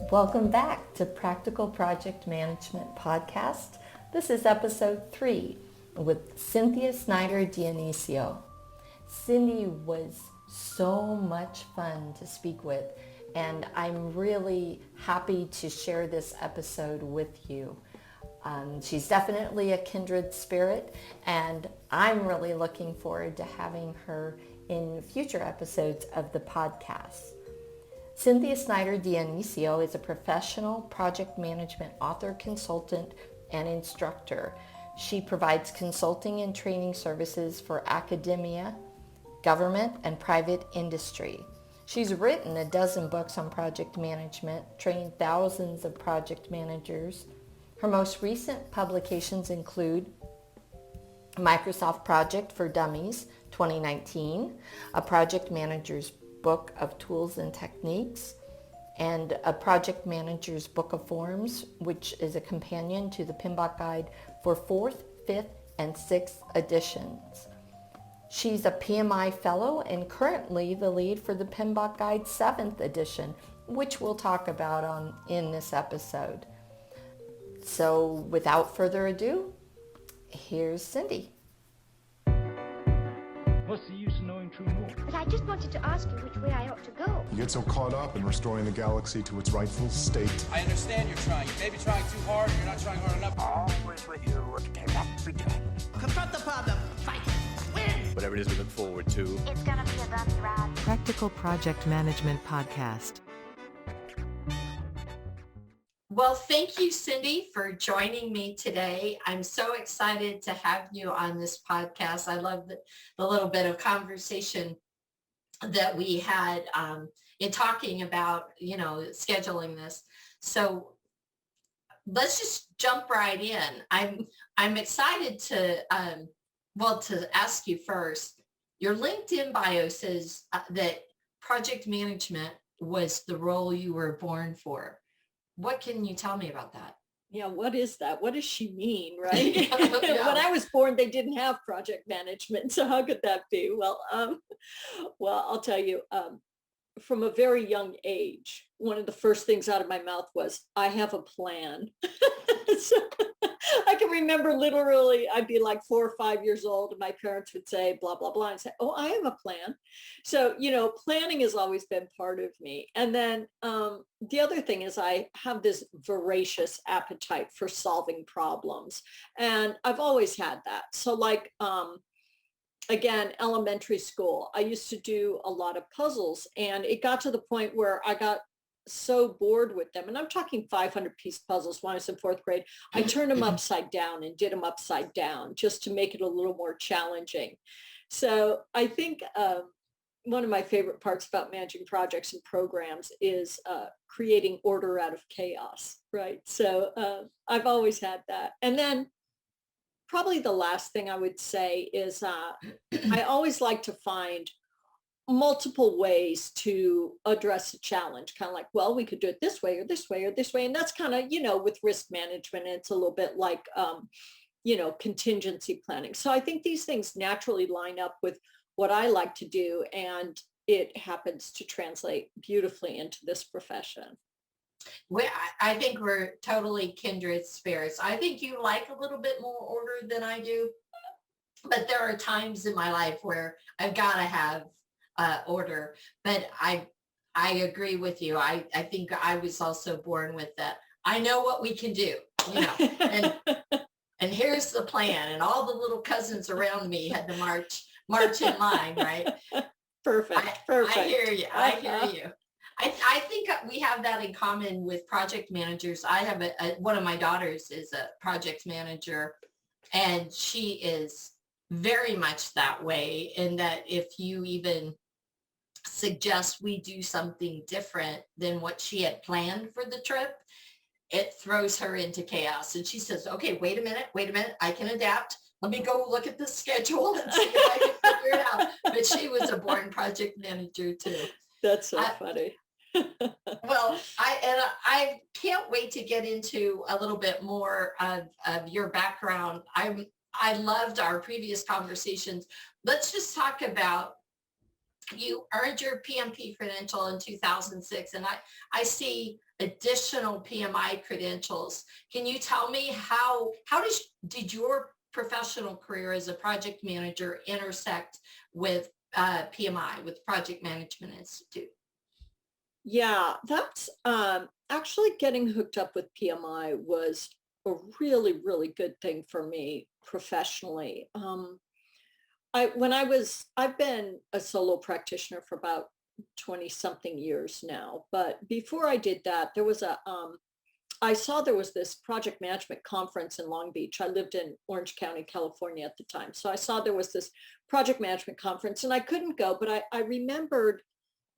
Welcome back to Practical Project Management Podcast. This is episode 3 with Cynthia Snyder Dionisio. Cindy was so much fun to speak with, and I'm really happy to share this episode with you. She's definitely a kindred spirit, and I'm really looking forward to having her in future episodes of the podcast. Cynthia Snyder Dionisio is a professional project management author, consultant, and instructor. She provides consulting and training services for academia, government, and private industry. She's written a dozen books on project management, trained thousands of project managers. Her most recent publications include Microsoft Project for Dummies, 2019, a project manager's book of tools and techniques, and a project manager's book of forms, which is a companion to the PMBOK guide for 4th, 5th, and 6th editions. She's a PMI fellow and currently the lead for the PMBOK guide 7th edition, which we'll talk about in this episode. So without further ado, here's Cindy. What's the use of knowing true north? But I just wanted to ask you which way I ought to go. You get so caught up in restoring the galaxy to its rightful state. I understand you're trying. You may be trying too hard, or you're not trying hard enough. Always with you. Confront the problem. Fight. Win. Whatever it is we look forward to. It's gonna be a bumpy ride. Practical Project Management Podcast. Well, thank you, Cindy, for joining me today. I'm so excited to have you on this podcast. I love the little bit of conversation that we had in talking about, scheduling this. So let's just jump right in. I'm excited to ask you first. Your LinkedIn bio says that project management was the role you were born for. What can you tell me about that? Yeah, what is that? What does she mean, right? Yeah. When I was born, they didn't have project management. So how could that be? Well, I'll tell you, from a very young age, one of the first things out of my mouth was, I have a plan. So I can remember literally, I'd be like 4 or 5 years old and my parents would say, blah, blah, blah, and say, oh, I have a plan. So, planning has always been part of me. And then the other thing is I have this voracious appetite for solving problems. And I've always had that. So again, elementary school, I used to do a lot of puzzles, and it got to the point where I got so bored with them. And I'm talking 500-piece puzzles when I was in 4th grade. I turned them upside down and did them upside down just to make it a little more challenging. So I think one of my favorite parts about managing projects and programs is creating order out of chaos, right? So I've always had that. And then probably the last thing I would say is I always like to find multiple ways to address a challenge, kind of like, well, we could do it this way or this way or this way. And that's kind of, with risk management, it's a little bit like, contingency planning. So I think these things naturally line up with what I like to do, and it happens to translate beautifully into this profession. I think we're totally kindred spirits. I think you like a little bit more order than I do, but there are times in my life where I've got to have order. But I agree with you. I think I was also born with that. I know what we can do, and here's the plan. And all the little cousins around me had to march in line, right? Perfect. I hear you. I think we have that in common with project managers. I have one of my daughters is a project manager, and she is very much that way, in that if you even suggest we do something different than what she had planned for the trip, it throws her into chaos. And she says, okay, wait a minute, I can adapt. Let me go look at the schedule and see if I can figure it out. But she was a born project manager too. That's so funny. Well, I can't wait to get into a little bit more of your background. I loved our previous conversations. Let's just talk about you earned your PMP credential in 2006, and I see additional PMI credentials. Can you tell me how did your professional career as a project manager intersect with PMI, with Project Management Institute? Yeah, that's actually getting hooked up with PMI was a really, really good thing for me professionally. I've been a solo practitioner for about 20 something years now, but before I did that, I saw there was this project management conference in Long Beach. I lived in Orange County, California at the time. So I saw there was this project management conference and I couldn't go, but I remembered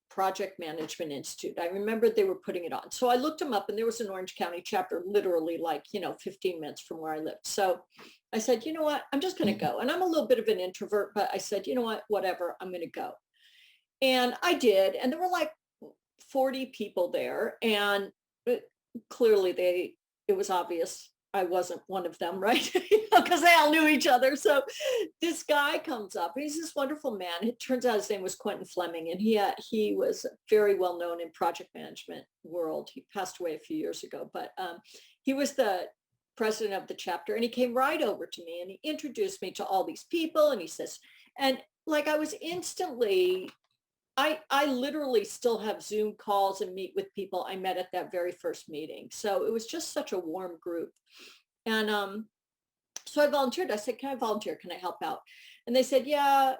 Project Management Institute. I remembered they were putting it on. So I looked them up and there was an Orange County chapter, literally 15 minutes from where I lived. So I said, you know what, I'm just going to go. And I'm a little bit of an introvert, but I said, you know what, whatever, I'm going to go. And I did. And there were like 40 people there. And clearly it was obvious I wasn't one of them, right? Because they all knew each other. So this guy comes up. He's this wonderful man. It turns out his name was Quentin Fleming, and he was very well known in project management world. He passed away a few years ago, but he was the president of the chapter, and he came right over to me and he introduced me to all these people. And he says, and like I was instantly, I literally still have Zoom calls and meet with people I met at that very first meeting. So it was just such a warm group. And so I volunteered. I said, can I volunteer? Can I help out? And they said, yeah,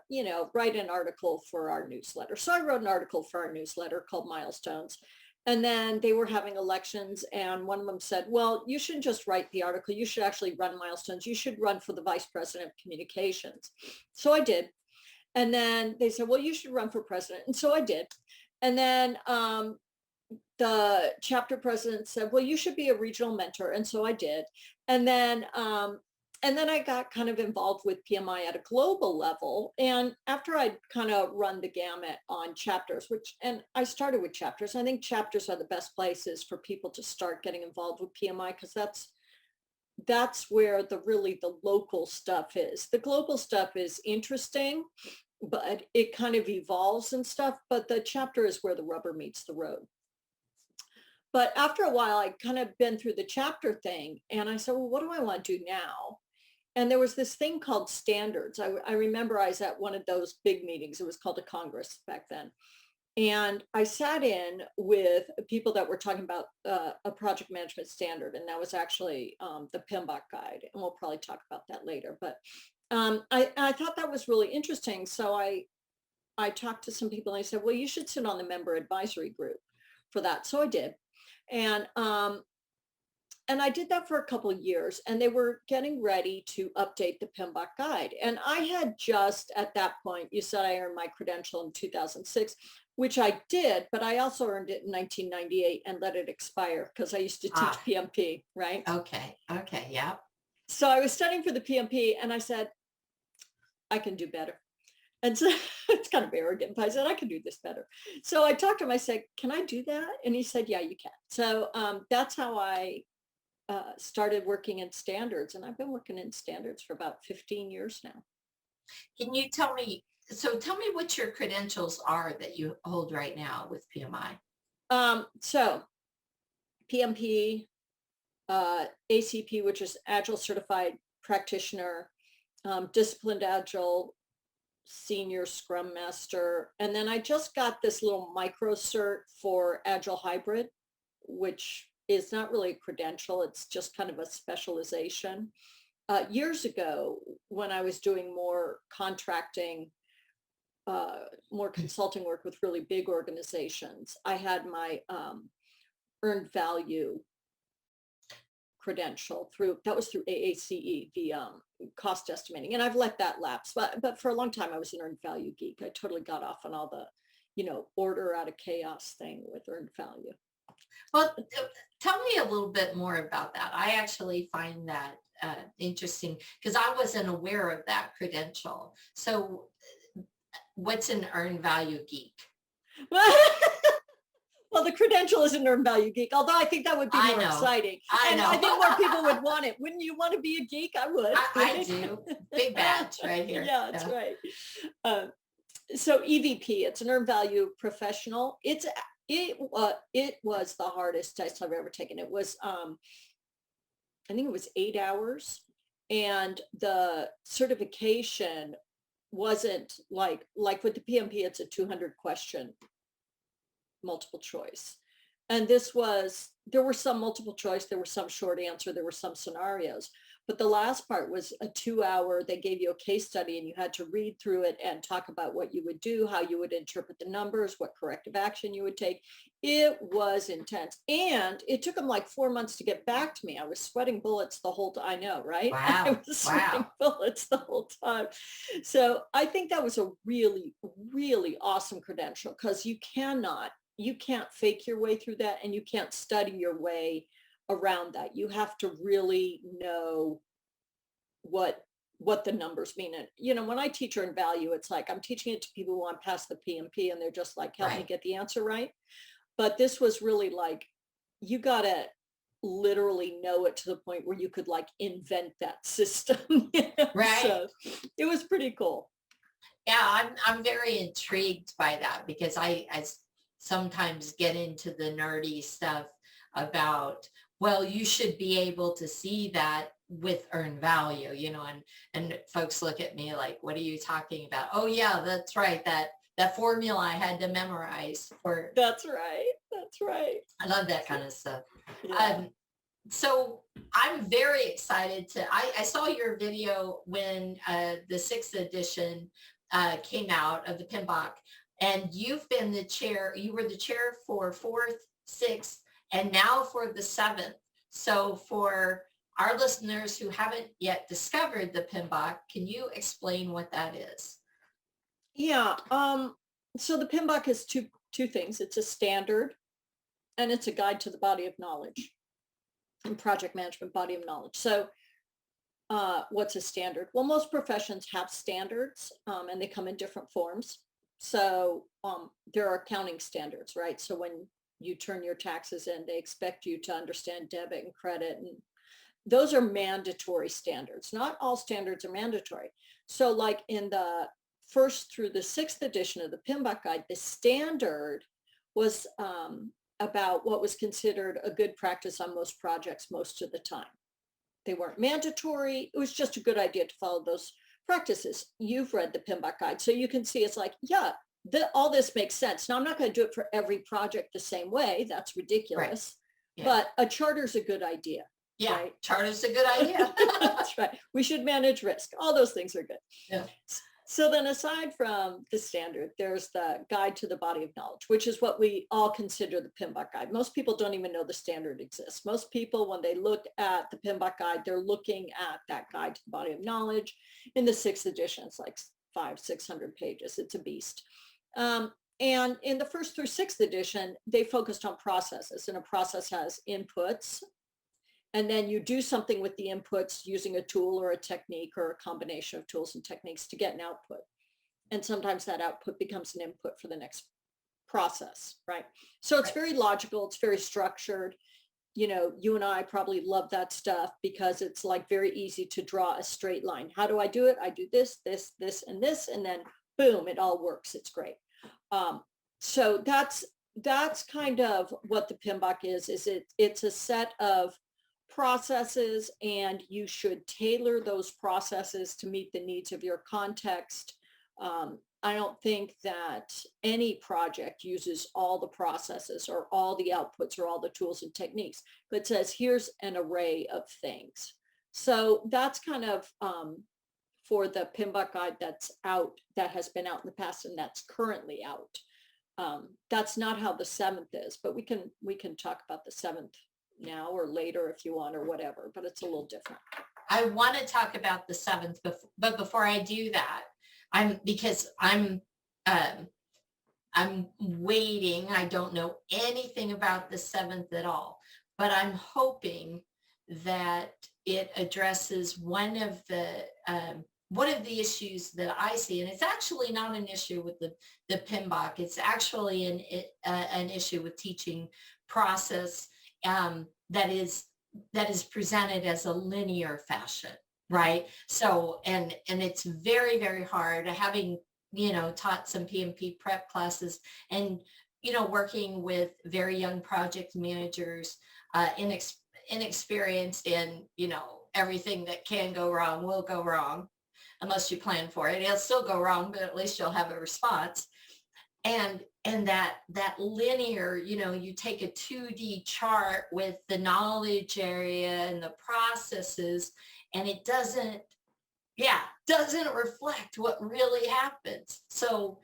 write an article for our newsletter. So I wrote an article for our newsletter called Milestones. And then they were having elections. And one of them said, well, you shouldn't just write the article. You should actually run Milestones. You should run for the vice president of communications. So I did. And then they said, well, you should run for president. And so I did. And then the chapter president said, well, you should be a regional mentor. And so I did. And then I got kind of involved with PMI at a global level. And after I'd kind of run the gamut on chapters, and I started with chapters. I think chapters are the best places for people to start getting involved with PMI, because that's where the local stuff is. The global stuff is interesting, but it kind of evolves and stuff. But the chapter is where the rubber meets the road. But after a while, I kind of been through the chapter thing, and I said, well, what do I want to do now? And there was this thing called standards. I remember I was at one of those big meetings. It was called a Congress back then. And I sat in with people that were talking about a project management standard. And that was actually the PMBOK guide. And we'll probably talk about that later. But I thought that was really interesting. So I talked to some people and I said, well, you should sit on the member advisory group for that. So I did. And I did that for a couple of years, and they were getting ready to update the PMBOK guide. And I had just at that point, you said I earned my credential in 2006, which I did, but I also earned it in 1998 and let it expire because I used to teach PMP, right? Okay, yeah. So I was studying for the PMP and I said, I can do better. And so it's kind of arrogant, but I said, I can do this better. So I talked to him, I said, can I do that? And he said, yeah, you can. So that's how I started working in standards. And I've been working in standards for about 15 years now. Can you tell me what your credentials are that you hold right now with PMI? So PMP, ACP, which is Agile Certified Practitioner, Disciplined Agile, Senior Scrum Master. And then I just got this little micro cert for Agile Hybrid, which is not really a credential. It's just kind of a specialization. Years ago, when I was doing more contracting, more consulting work with really big organizations, I had my earned value credential through AACE, the cost estimating. And I've let that lapse, but for a long time I was an earned value geek. I totally got off on all the, order out of chaos thing with earned value. Well, tell me a little bit more about that. I actually find that interesting because I wasn't aware of that credential. So what's an earned value geek? Well, the credential is an earned value geek, although I think that would be more exciting. I think more people would want it. Wouldn't you want to be a geek? I would. I do. Big badge right here. Yeah, that's right. So EVP, it's an earned value professional. It was the hardest test I've ever taken. It was, I think it was 8 hours, and the certification wasn't like with the PMP, it's a 200 question multiple choice. And there were some multiple choice, there was some short answer, there were some scenarios. But the last part was a 2 hour, they gave you a case study and you had to read through it and talk about what you would do, how you would interpret the numbers, what corrective action you would take. It was intense. And it took them like 4 months to get back to me. I was sweating bullets the whole time. I know, right? Wow. I was sweating bullets the whole time. So I think that was a really, really awesome credential, because you can't fake your way through that, and you can't study your way around that. You have to really know what the numbers mean. And, when I teach earned value, it's like I'm teaching it to people who want to pass the PMP, and they're just like, help me get the answer right. But this was really like, you got to literally know it to the point where you could like invent that system. Right. So it was pretty cool. Yeah, I'm very intrigued by that, because I sometimes get into the nerdy stuff about, well, you should be able to see that with earned value, and folks look at me like, what are you talking about? Oh yeah, that's right. That formula I had to memorize for. That's right. I love that kind of stuff. Yeah. So I'm very excited I saw your video when the 6th edition came out of the PMBOK, and you've been you were the chair for 4th, 6th, and now for the 7th. So for our listeners who haven't yet discovered the PMBOK, can you explain what that is? Yeah. So the PMBOK is two things. It's a standard, and it's a guide to the body of knowledge and project management body of knowledge. So what's a standard? Well, most professions have standards, and they come in different forms. So there are accounting standards, right? So when you turn your taxes in, they expect you to understand debit and credit, and those are mandatory standards. Not all standards are mandatory. So like in the 1st through the 6th edition of the PMBOK guide, the standard was about what was considered a good practice on most projects most of the time. They weren't mandatory. It was just a good idea to follow those practices. You've read the PMBOK guide, so you can see it's like, yeah, all this makes sense. Now, I'm not going to do it for every project the same way. That's ridiculous. Right. Yeah. But a charter is a good idea. Yeah, right? Charter's a good idea. That's right. We should manage risk. All those things are good. Yeah. So then aside from the standard, there's the guide to the body of knowledge, which is what we all consider the PMBOK guide. Most people don't even know the standard exists. Most people, when they look at the PMBOK guide, they're looking at that guide to the body of knowledge. In the 6th edition, it's like 500-600 pages. It's a beast. And in the 1st through 6th edition, they focused on processes, and a process has inputs. And then you do something with the inputs using a tool or a technique or a combination of tools and techniques to get an output. And sometimes that output becomes an input for the next process, right? So it's very logical. It's very structured. You and I probably love that stuff because it's like very easy to draw a straight line. How do I do it? I do this, this, this, and this, and then boom, it all works. It's great. So that's kind of what the PMBOK is it's a set of processes, and you should tailor those processes to meet the needs of your context. I don't think that any project uses all the processes or all the outputs or all the tools and techniques, but says here's an array of things. So that's kind of for the PMBOK guide that's out, that has been out in the past, and that's currently out. That's not how the 7th is, but we can talk about the 7th now or later if you want, or whatever, but it's a little different. I want to talk about the 7th, but before I do that, I'm waiting. I don't know anything about the 7th at all, but I'm hoping that it addresses one of the issues that I see, and it's actually not an issue with the PMBOK. It's actually an issue with teaching process that is presented as a linear fashion, right? So, and it's very, very hard. Having taught some PMP prep classes, and, working with very young project managers, inexperienced in, everything that can go wrong will go wrong unless you plan for it. It'll still go wrong, but at least you'll have a response. And that linear, you take a 2D chart with the knowledge area and the processes, and it doesn't reflect what really happens. So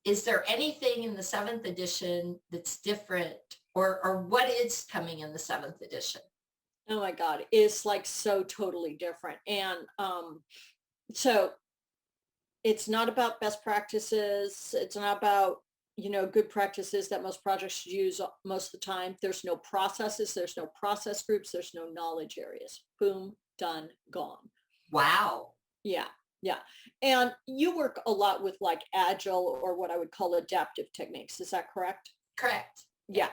is there anything in the 7th edition that's different, or what is coming in the 7th edition? Oh my God, it's like so totally different. And so it's not about best practices. It's not about, good practices that most projects should use most of the time. There's no processes. There's no process groups. There's no knowledge areas. Boom, done, gone. Wow. Yeah. Yeah. And you work a lot with like agile, or what I would call adaptive techniques. Is that correct? Correct. Yeah.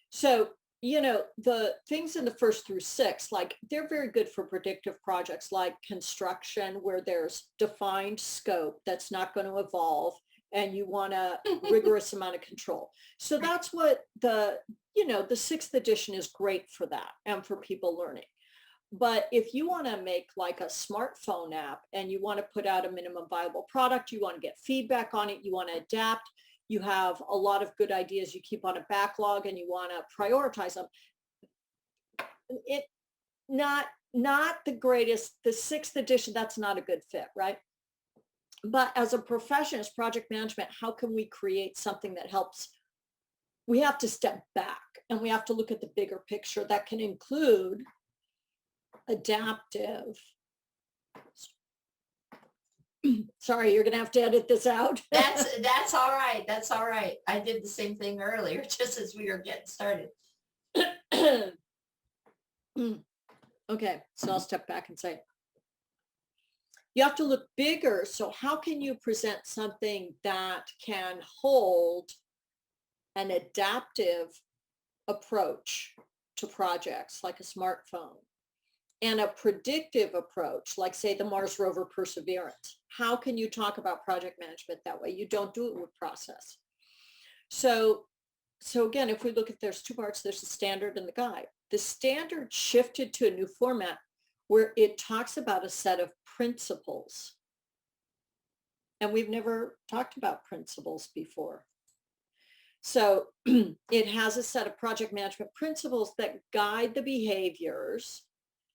So, the things in the 1st through 6th, like they're very good for predictive projects like construction, where there's defined scope that's not going to evolve, and you want a rigorous amount of control. So that's what the 6th edition is great for, that, and for people learning. But if you want to make like a smartphone app, and you want to put out a minimum viable product, you want to get feedback on it, you want to adapt, you have a lot of good ideas you keep on a backlog, and you want to prioritize them. It not the greatest. The 6th edition, that's not a good fit, right? But as a profession, as project management, how can we create something that helps? We have to step back, and we have to look at the bigger picture that can include adaptive. Sorry, you're going to have to edit this out. That's all right. That's all right. I did the same thing earlier, just as we were getting started. Okay, so I'll step back and say, you have to look bigger. So how can you present something that can hold an adaptive approach to projects, like a smartphone, and a predictive approach, like say the Mars rover Perseverance? How can you talk about project management that way? You don't do it with process. So again, if we look at, there's 2 parts, there's the standard and the guide. The standard shifted to a new format where it talks about a set of principles. And we've never talked about principles before. So it has a set of project management principles that guide the behaviors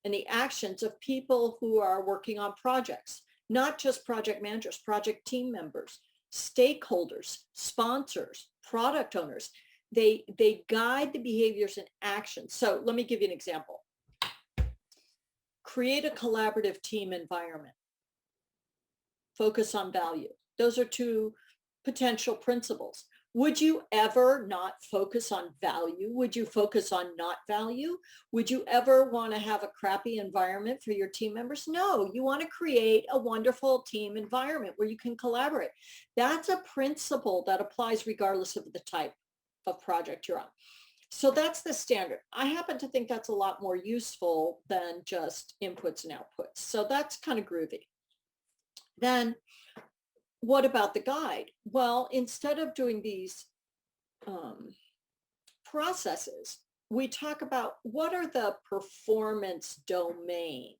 and the actions of people who are working on projects, not just project managers, project team members, stakeholders, sponsors, product owners. They guide the behaviors and actions. So let me give you an example. Create a collaborative team environment. Focus on value. Those are 2 potential principles. Would you ever not focus on value? Would you focus on not value? Would you ever want to have a crappy environment for your team members? No, you want to create a wonderful team environment where you can collaborate. That's a principle that applies regardless of the type of project you're on. So that's the standard. I happen to think that's a lot more useful than just inputs and outputs. So that's kind of groovy. Then what about the guide? Well, instead of doing these processes, we talk about what are the performance domains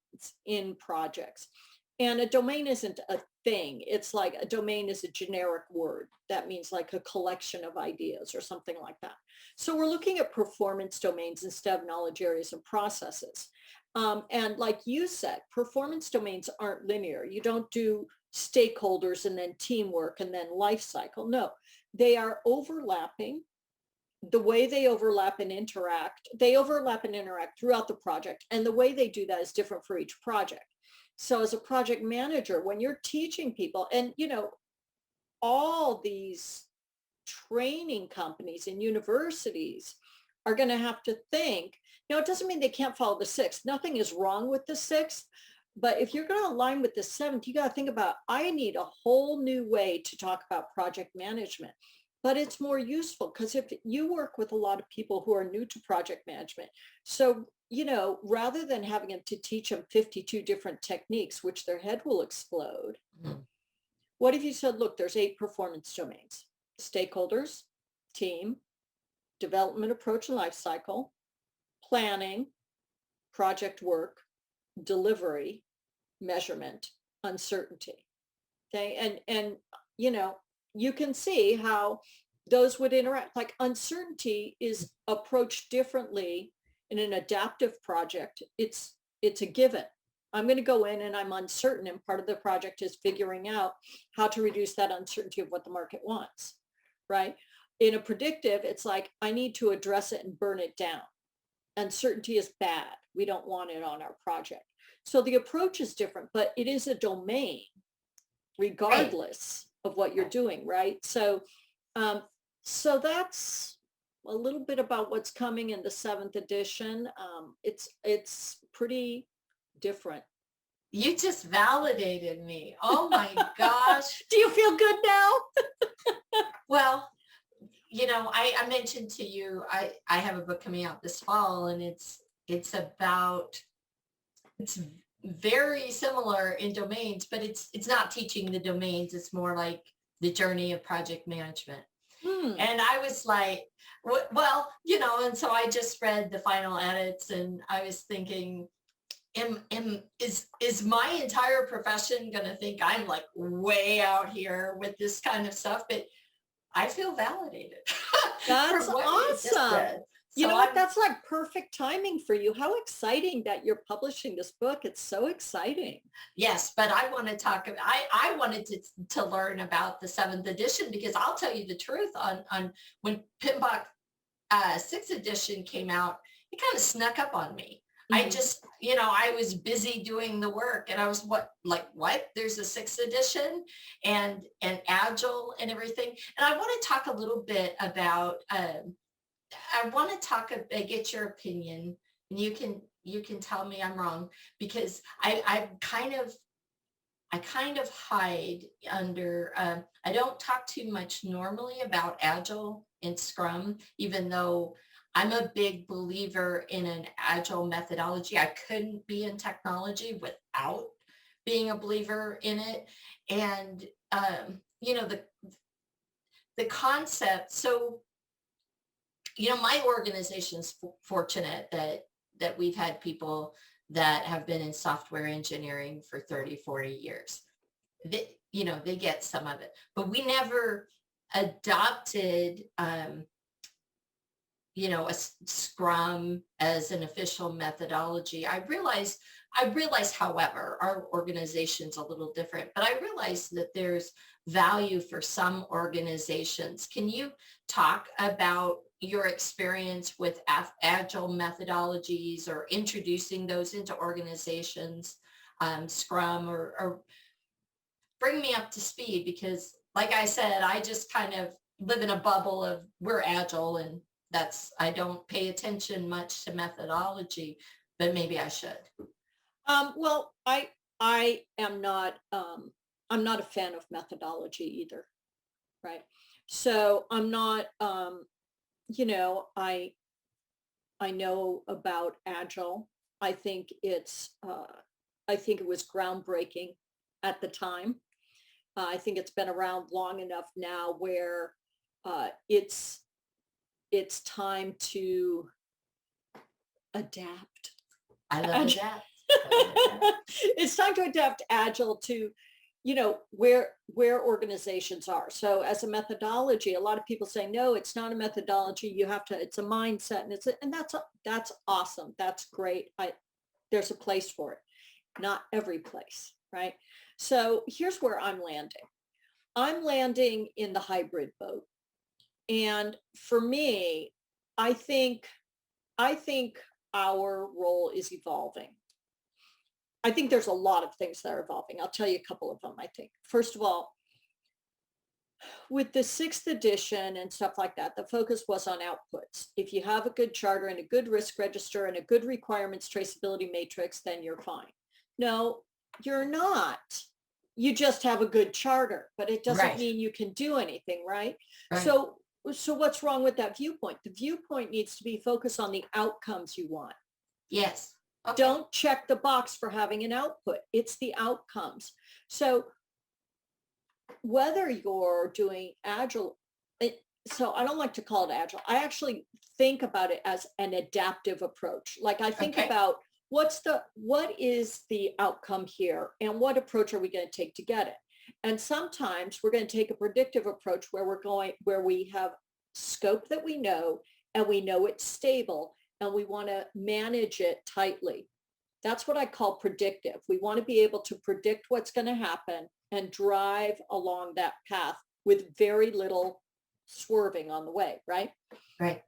in projects. And a domain isn't a thing. It's like a domain is a generic word. That means like a collection of ideas or something like that. So we're looking at performance domains instead of knowledge areas and processes. And like you said, performance domains aren't linear. You don't do stakeholders and then teamwork and then life cycle. No, they are overlapping. The way they overlap and interact throughout the project. And the way they do that is different for each project. So as a project manager, when you're teaching people, and all these training companies and universities are going to have to think, it doesn't mean they can't follow the 6th. Nothing is wrong with the 6th. But if you're going to align with the 7th, you got to think about, I need a whole new way to talk about project management. But it's more useful because if you work with a lot of people who are new to project management, so, rather than having them to teach them 52 different techniques, which their head will explode, What if you said, look, there's 8 performance domains: stakeholders, team, development approach and life cycle, planning, project work, delivery, measurement, uncertainty. Okay. And, you can see how those would interact. Like uncertainty is approached differently in an adaptive project. It's a given. I'm going to go in and I'm uncertain. And part of the project is figuring out how to reduce that uncertainty of what the market wants, right? In a predictive, it's like, I need to address it and burn it down. Uncertainty is bad. We don't want it on our project. So the approach is different, but it is a domain regardless of what you're doing, right? So, so that's a little bit about what's coming in the 7th edition. It's pretty different. You just validated me. Oh my gosh. Do you feel good now? Well, I mentioned to you, I have a book coming out this fall, and it's very similar in domains, but it's not teaching the domains. It's more like the journey of project management. And I was like, well, and so I just read the final edits, and I was thinking, is my entire profession going to think I'm like way out here with this kind of stuff? But I feel validated. That's awesome. You know what? That's like perfect timing for you. How exciting that you're publishing this book. It's so exciting. Yes, but I want to talk about, I wanted to learn about the 7th edition, because I'll tell you the truth, on when PMBOK 6th edition came out, it kind of snuck up on me. I just, I was busy doing the work, and I was what? There's a 6th edition and Agile and everything. And I want to talk a little bit about, get your opinion, and you can tell me I'm wrong, because I kind of hide under, I don't talk too much normally about Agile and Scrum, even though I'm a big believer in an Agile methodology. I couldn't be in technology without being a believer in it. And, the concept. So, my organization's fortunate that we've had people that have been in software engineering for 30, 40 years. They get some of it, but we never adopted, a Scrum as an official methodology. I realize, however, our organization's a little different, but I realize that there's value for some organizations. Can you talk about your experience with Agile methodologies, or introducing those into organizations, Scrum, or bring me up to speed? Because like I said, I just kind of live in a bubble of we're Agile, and I don't pay attention much to methodology, but maybe I should. Well, I am not, I'm not a fan of methodology either, right? So I'm not, I know about Agile. I think it was groundbreaking at the time. I think it's been around long enough now where it's time to adapt. I love adapt. It's time to adapt Agile to, where organizations are. So as a methodology, a lot of people say, no, it's not a methodology. It's a mindset, and that's awesome. That's great. There's a place for it. Not every place, right? So here's where I'm landing. I'm landing in the hybrid boat. And for me, I think our role is evolving. I think there's a lot of things that are evolving. I'll tell you a couple of them, I think. First of all, with the 6th edition and stuff like that, the focus was on outputs. If you have a good charter and a good risk register and a good requirements traceability matrix, then you're fine. No, you're not. You just have a good charter, but it doesn't mean you can do anything, right? So what's wrong with that viewpoint? The viewpoint needs to be focused on the outcomes you want. Yes. Okay. Don't check the box for having an output. It's the outcomes. So whether you're doing agile, so I don't like to call it agile. I actually think about it as an adaptive approach. Like I think about what is the outcome here and what approach are we going to take to get it? And sometimes we're going to take a predictive approach where we have scope that we know and we know it's stable and we want to manage it tightly. That's what I call predictive. We want to be able to predict what's going to happen and drive along that path with very little swerving on the way, right? Right.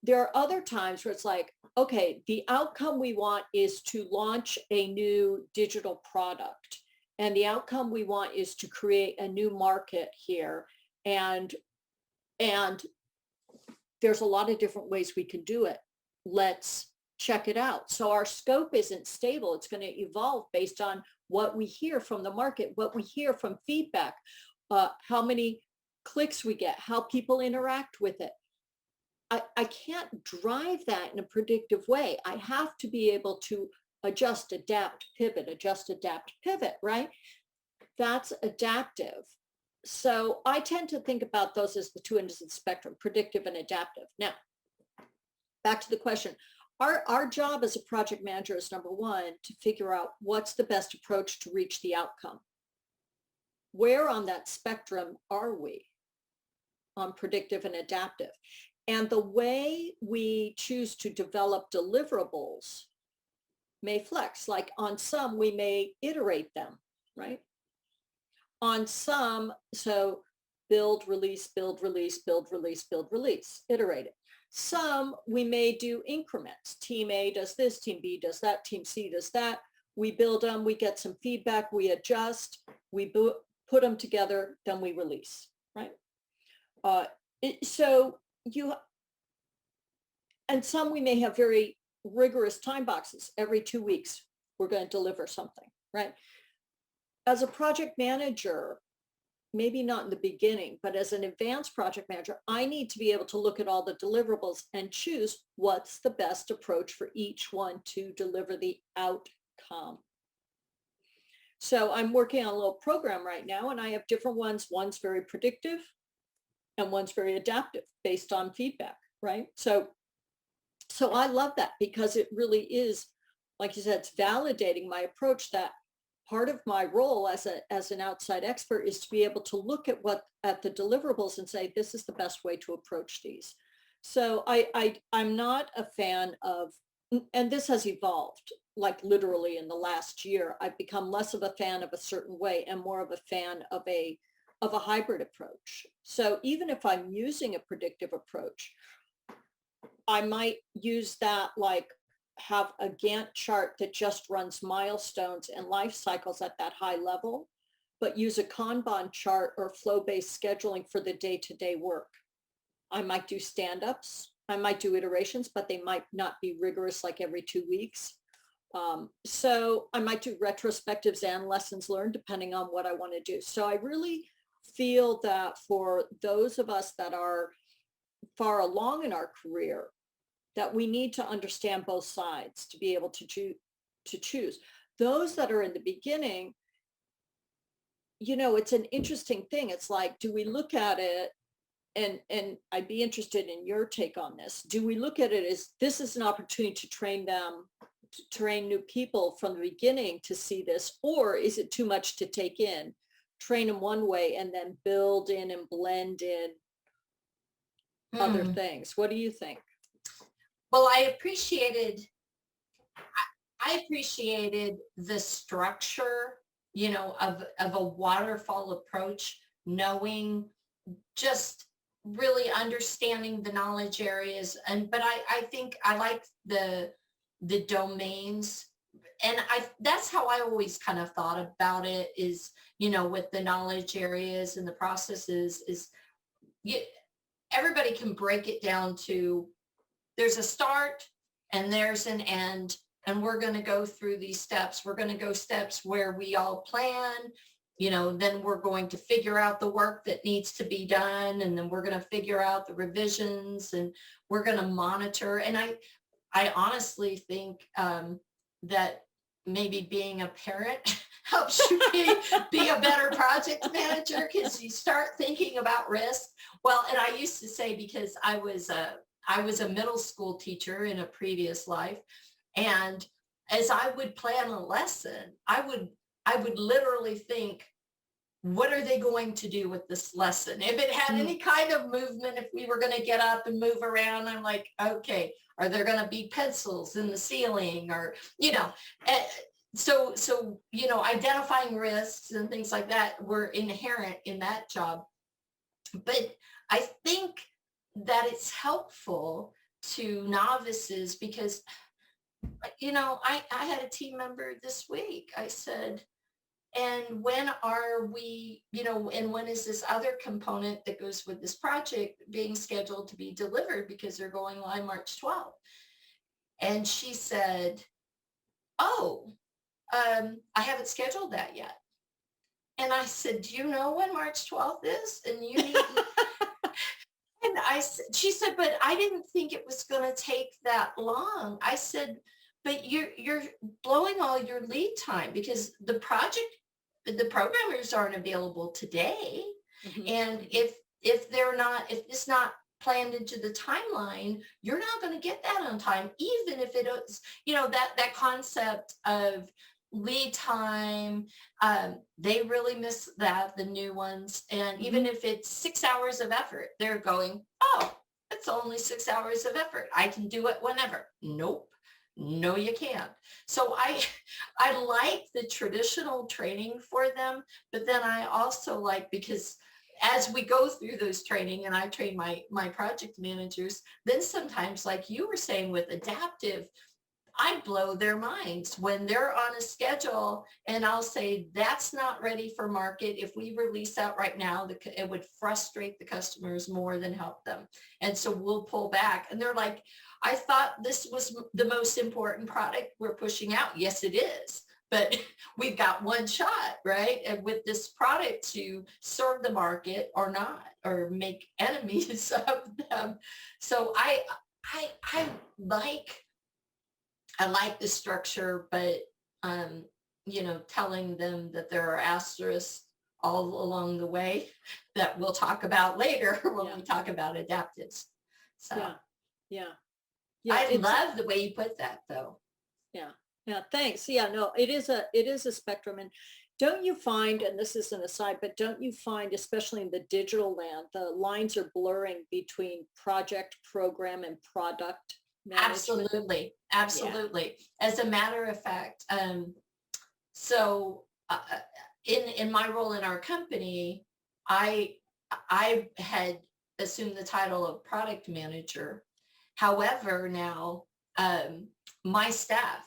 There are other times where it's like, okay, the outcome we want is to launch a new digital product. And the outcome we want is to create a new market here. And there's a lot of different ways we can do it. Let's check it out. So our scope isn't stable. It's going to evolve based on what we hear from the market, what we hear from feedback, how many clicks we get, how people interact with it. I can't drive that in a predictive way. I have to be able to adjust, adapt, pivot, right? That's adaptive. So I tend to think about those as the two ends of the spectrum, predictive and adaptive. Now, back to the question. Our job as a project manager is, number one, to figure out what's the best approach to reach the outcome. Where on that spectrum are we on predictive and adaptive? And the way we choose to develop deliverables may flex. Like on some, we may iterate them, right? On some, so build, release, build, release, build, release, build, release, iterate it. Some we may do increments. Team A does this, team B does that, team C does that. We build them, we get some feedback, we adjust, we put them together, then we release, right? And some we may have very rigorous time boxes. Every 2 weeks, we're going to deliver something, right? As a project manager, maybe not in the beginning, but as an advanced project manager, I need to be able to look at all the deliverables and choose what's the best approach for each one to deliver the outcome. So I'm working on a little program right now, and I have different ones. One's very predictive and one's very adaptive based on feedback, right? So I love that because it really is, like you said, it's validating my approach. That part of my role as an outside expert is to be able to look at the deliverables and say, this is the best way to approach these. So I'm not a fan of, and this has evolved, like literally in the last year, I've become less of a fan of a certain way and more of a fan of a hybrid approach. So even if I'm using a predictive approach, I might use that, like have a Gantt chart that just runs milestones and life cycles at that high level, but use a Kanban chart or flow-based scheduling for the day-to-day work. I might do stand-ups, I might do iterations, but they might not be rigorous like every 2 weeks. So I might do retrospectives and lessons learned depending on what I want to do. So I really feel that for those of us that are far along in our career, that we need to understand both sides to be able to choose. Those that are in the beginning, it's an interesting thing. It's like, do we look at it, and I'd be interested in your take on this. Do we look at it as this is an opportunity to train new people from the beginning to see this, or is it too much to take in? Train them one way and then build in and blend in other things. What do you think? Well, I appreciated the structure, of a waterfall approach, knowing, just really understanding the knowledge areas. But I think I like the domains, and that's how I always kind of thought about it is, with the knowledge areas and the processes everybody can break it down to, there's a start and there's an end, and we're going to go through these steps. We're going to go steps where we all plan, then we're going to figure out the work that needs to be done. And then we're going to figure out the revisions, and we're going to monitor. And I honestly think that maybe being a parent helps you be a better project manager, because you start thinking about risk. Well, and I used to say, because I was a middle school teacher in a previous life, and as I would plan a lesson, I would literally think, what are they going to do with this lesson? If it had any kind of movement, if we were going to get up and move around, I'm like, okay, are there going to be pencils in the ceiling, or, so, identifying risks and things like that were inherent in that job. But I think that it's helpful to novices because, I had a team member this week. I said, and when are we, and when is this other component that goes with this project being scheduled to be delivered, because they're going live March 12th? And she said, oh, I haven't scheduled that yet. And I said, do you know when March 12th is? And you need, and she said, but I didn't think it was going to take that long. I said, but you're blowing all your lead time, because the programmers aren't available today. Mm-hmm. And if it's not planned into the timeline, you're not going to get that on time, even if it is, that concept of lead time, they really miss that, the new ones. And even if it's 6 hours of effort, they're going, oh, it's only 6 hours of effort, I can do it whenever. Nope. No, you can't. So I like the traditional training for them, but then I also like, because as we go through those training, and I train my project managers, then sometimes, like you were saying with adaptive, I blow their minds when they're on a schedule, and I'll say, that's not ready for market. If we release that right now, it would frustrate the customers more than help them. And so we'll pull back. And they're like, I thought this was the most important product we're pushing out. Yes, it is. But we've got one shot, right? And with this product to serve the market or not, or make enemies of them. So I like the structure, but, telling them that there are asterisks all along the way that we'll talk about later when we talk about adaptives. So yeah. I love the way you put that, though. Yeah, thanks. Yeah, no, it is a spectrum. And don't you find, and this is an aside, but don't you find, especially in the digital land, the lines are blurring between project, program, and product management? Absolutely. Yeah. As a matter of fact, in my role in our company, I had assumed the title of product manager. However, now my staff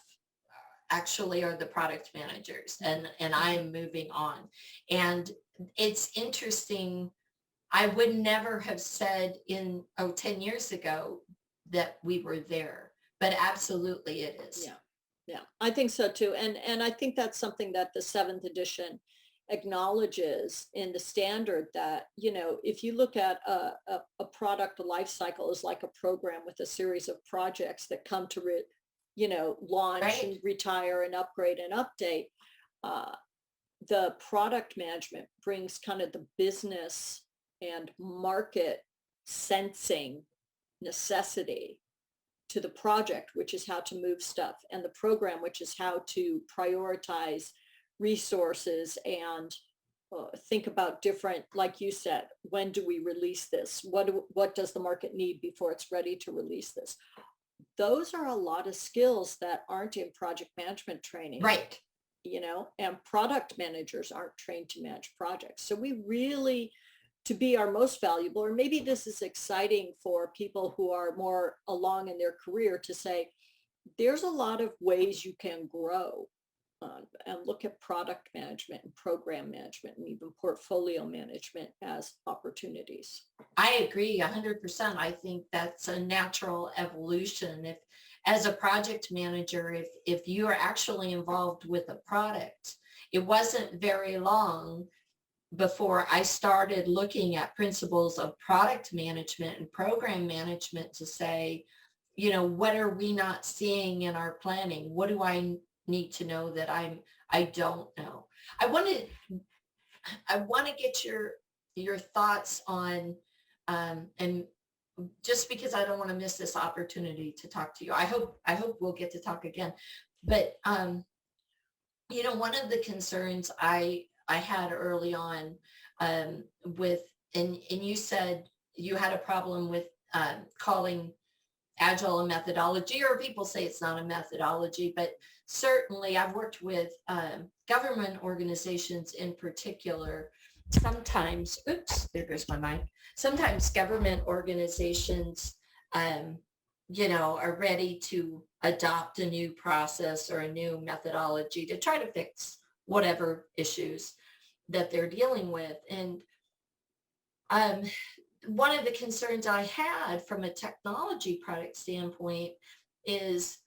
actually are the product managers, and I am moving on. And it's interesting. I would never have said 10 years ago that we were there, but absolutely it is. Yeah, I think so too. And I think that's something that the 7th edition acknowledges in the standard, that, if you look at a product life cycle is like a program with a series of projects that come to launch, right, and retire and upgrade and update. The product management brings kind of the business and market sensing necessity to the project, which is how to move stuff, and the program, which is how to prioritize resources and think about different, like you said, when do we release this? What does the market need before it's ready to release this? Those are a lot of skills that aren't in project management training. Right. And product managers aren't trained to manage projects. So we really, to be our most valuable, or maybe this is exciting for people who are more along in their career, to say, there's a lot of ways you can grow, and look at product management and program management and even portfolio management as opportunities. I agree 100%. I think that's a natural evolution. If, as a project manager, if you are actually involved with a product, it wasn't very long before I started looking at principles of product management and program management to say, what are we not seeing in our planning? What do I need to know that I don't know? I want to get your thoughts on, and just because I don't want to miss this opportunity to talk to you. I hope we'll get to talk again. But one of the concerns I had early on with, and you said you had a problem with calling Agile a methodology, or people say it's not a methodology, but certainly I've worked with government organizations in particular. Sometimes, oops, there goes my mind. Sometimes government organizations, are ready to adopt a new process or a new methodology to try to fix whatever issues that they're dealing with. And one of the concerns I had from a technology product standpoint is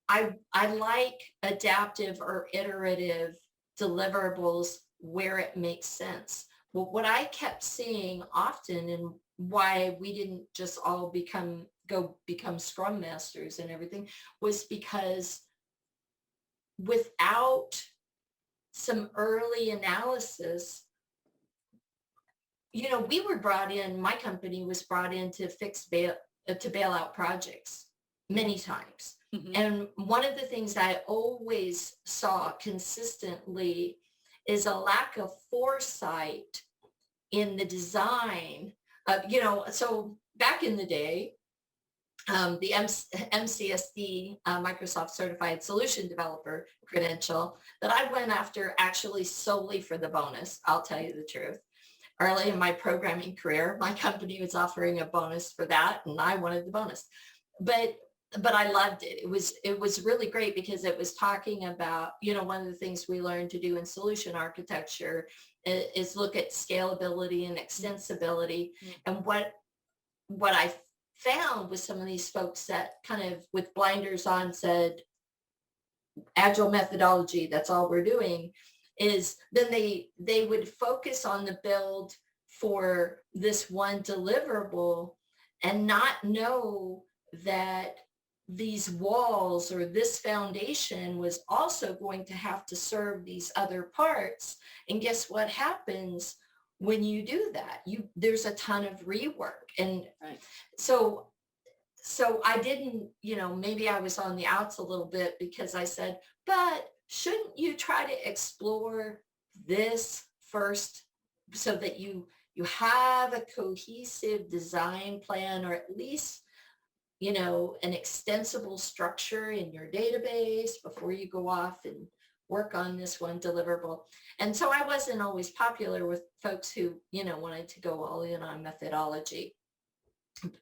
I like adaptive or iterative deliverables where it makes sense. Well, what I kept seeing often, and why we didn't just all become Scrum Masters and everything, was because without some early analysis, we were brought in, my company was brought in to bail out projects many times. Mm-hmm. And one of the things I always saw consistently is a lack of foresight in the design of, so back in the day, the MCSD, Microsoft Certified Solution Developer credential that I went after actually solely for the bonus, I'll tell you the truth. Early in my programming career, my company was offering a bonus for that, and I wanted the bonus. But I loved it. It was really great because it was talking about, one of the things we learned to do in solution architecture is look at scalability and extensibility. Mm-hmm. And what I found with some of these folks that kind of with blinders on said, Agile methodology, that's all we're doing, is then they would focus on the build for this one deliverable and not know that these walls or this foundation was also going to have to serve these other parts. And guess what happens when you do that? There's a ton of rework. And right. So I didn't, maybe I was on the outs a little bit because I said, but shouldn't you try to explore this first so that you have a cohesive design plan, or at least, an extensible structure in your database before you go off and work on this one deliverable? And so I wasn't always popular with folks who, wanted to go all in on methodology.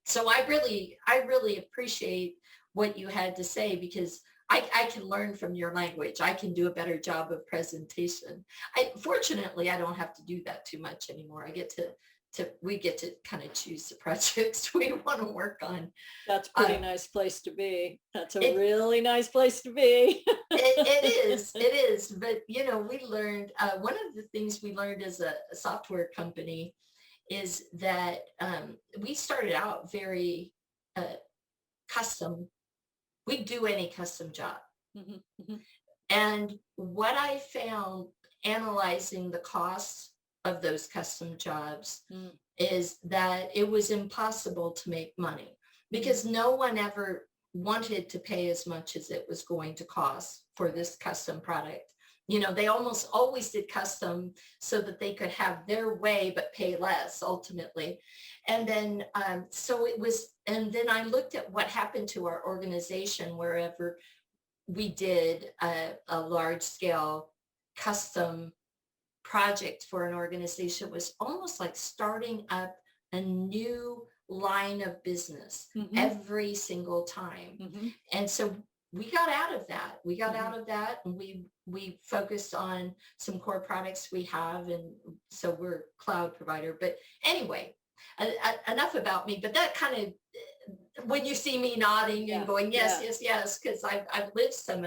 So I really appreciate what you had to say, because I can learn from your language. I can do a better job of presentation. Fortunately, I don't have to do that too much anymore. We get to kind of choose the projects we want to work on. That's a pretty nice place to be. That's a really nice place to be. It is. But, we learned, one of the things we learned as a software company is that we started out very custom. We'd do any custom job. Mm-hmm, mm-hmm. And what I found analyzing the costs of those custom jobs is that it was impossible to make money because no one ever wanted to pay as much as it was going to cost for this custom product. They almost always did custom so that they could have their way, but pay less ultimately. And then, and then I looked at what happened to our organization wherever we did a large scale custom project for an organization. It was almost like starting up a new line of business every single time. Mm-hmm. And so we got out of that. And we focused on some core products we have. And so we're a cloud provider. But anyway, enough about me. But that kind of, when you see me nodding and going, yes, because I've lived some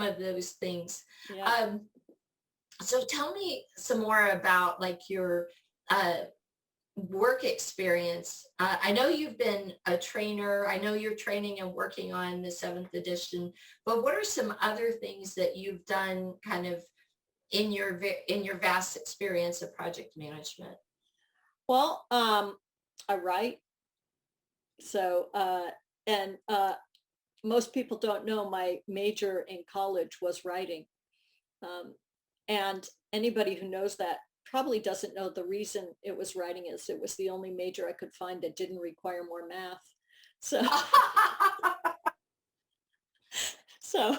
of those things. Yeah. So tell me some more about like your work experience. I know you've been a trainer. I know you're training and working on the 7th edition, but what are some other things that you've done kind of in your vast experience of project management? Well, I write. So, and most people don't know my major in college was writing. And anybody who knows that probably doesn't know the reason it was writing is it was the only major I could find that didn't require more math. So, so,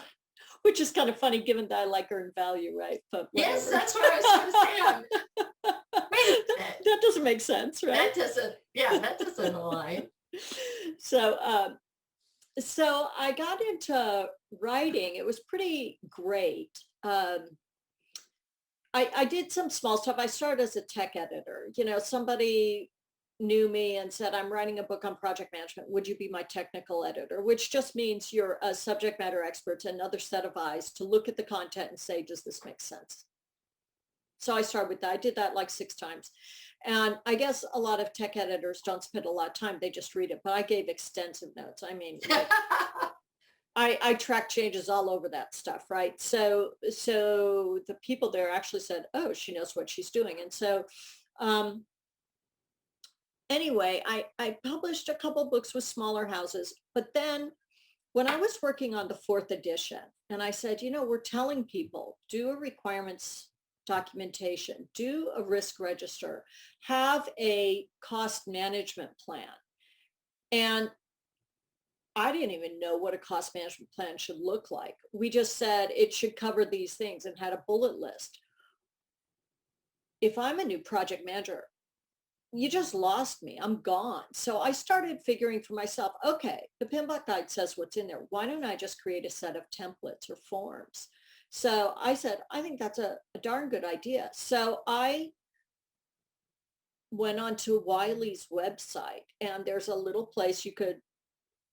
which is kind of funny given that I like earned value, right? But yes, that's what I was going to say. Wait a minute. That doesn't make sense, right? That doesn't align. So, so I got into writing. It was pretty great. I did some small stuff. I started as a tech editor. You know, somebody knew me and said, I'm writing a book on project management. Would you be my technical editor? Which just means you're a subject matter expert, another set of eyes to look at the content and say, does this make sense? So I started with that. I did that like 6 times. And I guess a lot of tech editors don't spend a lot of time. They just read it. But I gave extensive notes. I mean, I track changes all over that stuff, right? So the people there actually said, oh, she knows what she's doing. And so anyway, I published a couple books with smaller houses. But then when I was working on the 4th edition, and I said, you know, we're telling people, do a requirements documentation, do a risk register, have a cost management plan. And I didn't even know what a cost management plan should look like. We just said it should cover these things and had a bullet list. If I'm a new project manager, you just lost me. I'm gone. So I started figuring for myself, okay, the PMBOK guide says what's in there. Why don't I just create a set of templates or forms? So I said, I think that's a darn good idea. So I went on to Wiley's website, and there's a little place you could,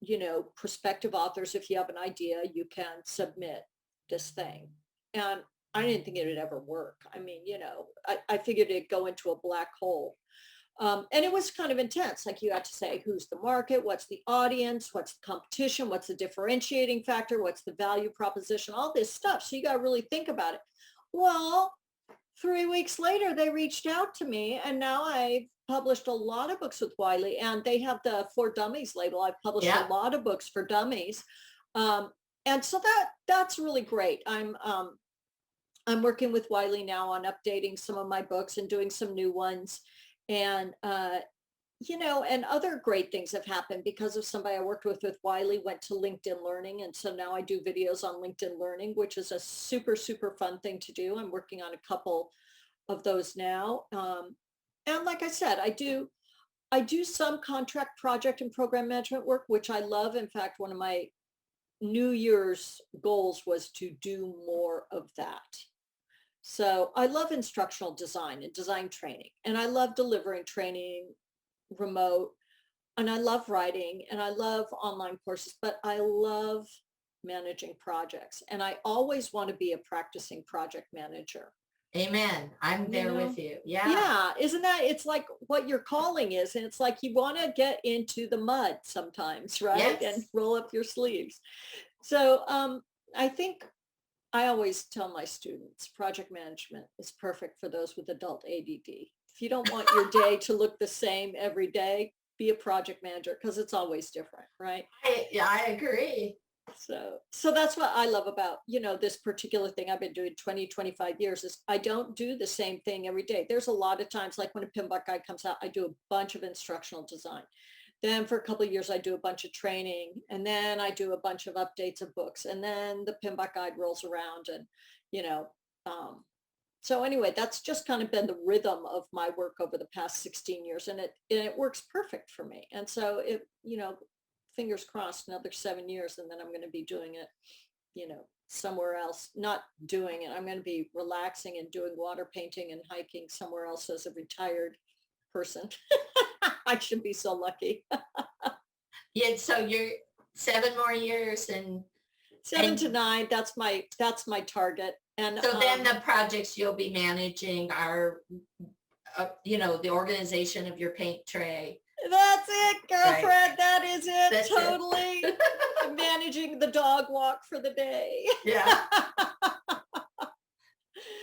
you know, prospective authors, if you have an idea, you can submit this thing. And I didn't think it would ever work. I mean, you know, I figured it'd go into a black hole. And it was kind of intense. Like you had to say, who's the market? What's the audience? What's the competition? What's the differentiating factor? What's the value proposition? All this stuff. So you got to really think about it. Well, 3 weeks later, they reached out to me, and now I've published a lot of books with Wiley, and they have the For Dummies label. I've published a lot of books for dummies. And so that's really great. I'm working with Wiley now on updating some of my books and doing some new ones. And, you know, and other great things have happened because of somebody I worked with Wiley went to LinkedIn Learning. And so now I do videos on LinkedIn Learning, which is a super, super fun thing to do. I'm working on a couple of those now. And like I said, I do some contract project and program management work, which I love. In fact, one of my New Year's goals was to do more of that. So I love instructional design and design training, and I love delivering training remote, and I love writing, and I love online courses, but I love managing projects, and I always want to be a practicing project manager. Amen. I'm there with you. Yeah. Yeah. Isn't that, it's like what your calling is. And it's like you want to get into the mud sometimes, right? Yes. And roll up your sleeves. So I think I always tell my students project management is perfect for those with adult ADD. If you don't want your day to look the same every day, be a project manager because it's always different, right? I agree. So that's what I love about, you know, this particular thing I've been doing 20, 25 years is I don't do the same thing every day. There's a lot of times, like when a PMBOK guide comes out, I do a bunch of instructional design. Then for a couple of years, I do a bunch of training, and then I do a bunch of updates of books. And then the PMBOK guide rolls around and, you know, so anyway, that's just kind of been the rhythm of my work over the past 16 years. And it works perfect for me. And so it, you know, fingers crossed, another 7 years, and then I'm going to be doing it, you know, somewhere else, not doing it. I'm going to be relaxing and doing water painting and hiking somewhere else as a retired person. I should be so lucky. Yeah. So you're 7 more years and 7 to 9. That's my target. And so then the projects you'll be managing are, you know, the organization of your paint tray. That's it, girlfriend. Right. That is it. That's totally it. Managing the dog walk for the day. Yeah.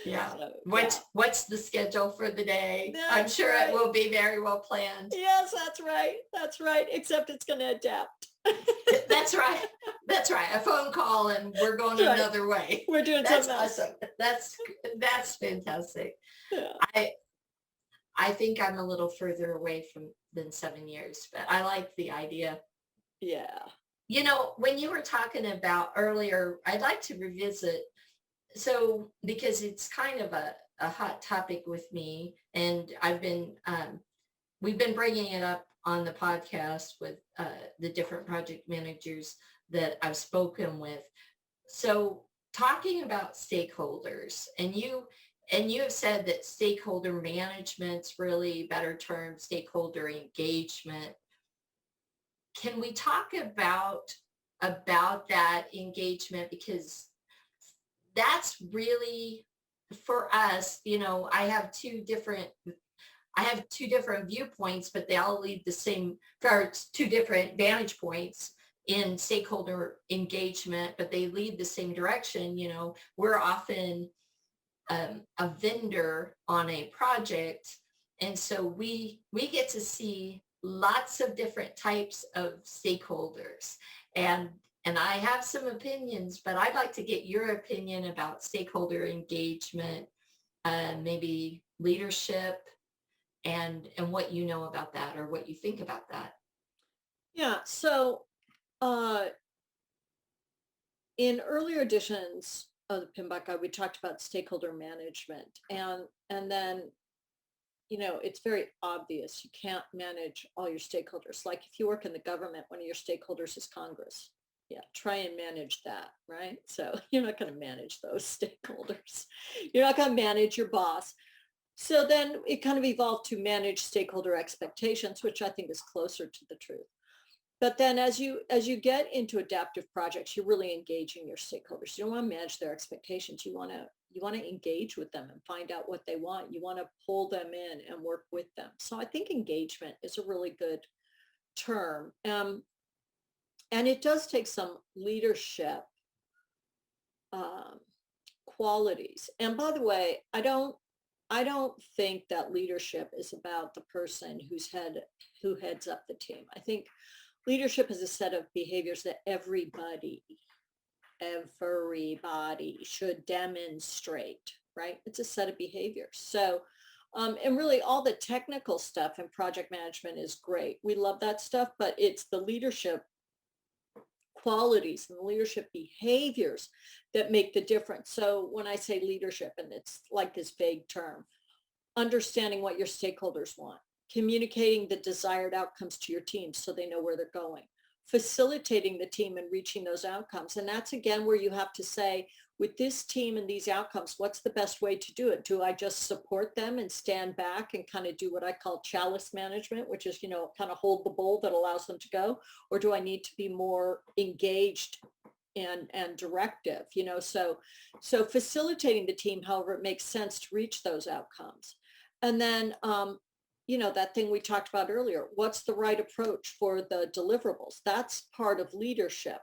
Yeah. So, What's the schedule for the day? I'm That's sure right. it will be very well planned. Yes, that's right. That's right. Except it's going to adapt. That's right. That's right. A phone call and we're going That's right. another way. We're doing That's something else. awesome. That's fantastic. Yeah. I think I'm a little further away than 7 years, but I like the idea. Yeah. You know, when you were talking about earlier, I'd like to revisit. So, because it's kind of a hot topic with me, and we've been bringing it up on the podcast with the different project managers that I've spoken with. So talking about stakeholders, and you have said that stakeholder management's really a better term, stakeholder engagement. Can we talk about that engagement? Because that's really, for us, you know, I have two different viewpoints, but they all lead the same, or two different vantage points in stakeholder engagement, but they lead the same direction. You know, we're often a vendor on a project, and so we get to see lots of different types of stakeholders, and I have some opinions, but I'd like to get your opinion about stakeholder engagement, maybe leadership, and what you know about that, or what you think about that. Yeah. So in earlier editions of the PMBOK, we talked about stakeholder management, and then, you know, it's very obvious you can't manage all your stakeholders. Like if you work in the government, one of your stakeholders is Congress. Yeah, try and manage that, right? So you're not going to manage those stakeholders. You're not going to manage your boss. So then it kind of evolved to manage stakeholder expectations, which I think is closer to the truth. But then as you get into adaptive projects, you're really engaging your stakeholders. You don't want to manage their expectations. You want to engage with them and find out what they want. You want to pull them in and work with them. So I think engagement is a really good term. And it does take some leadership qualities. And by the way, I don't think that leadership is about the person who heads up the team. I think leadership is a set of behaviors that everybody should demonstrate, right? It's a set of behaviors. So, and really all the technical stuff in project management is great. We love that stuff, but it's the leadership qualities and the leadership behaviors that make the difference. So when I say leadership, and it's like this vague term, understanding what your stakeholders want, communicating the desired outcomes to your team so they know where they're going, facilitating the team and reaching those outcomes. And that's again where you have to say, with this team and these outcomes, what's the best way to do it? Do I just support them and stand back and kind of do what I call chalice management, which is, you know, kind of hold the bowl that allows them to go? Or do I need to be more engaged and directive, you know? So facilitating the team, however it makes sense to reach those outcomes. And then, you know, that thing we talked about earlier, what's the right approach for the deliverables? That's part of leadership.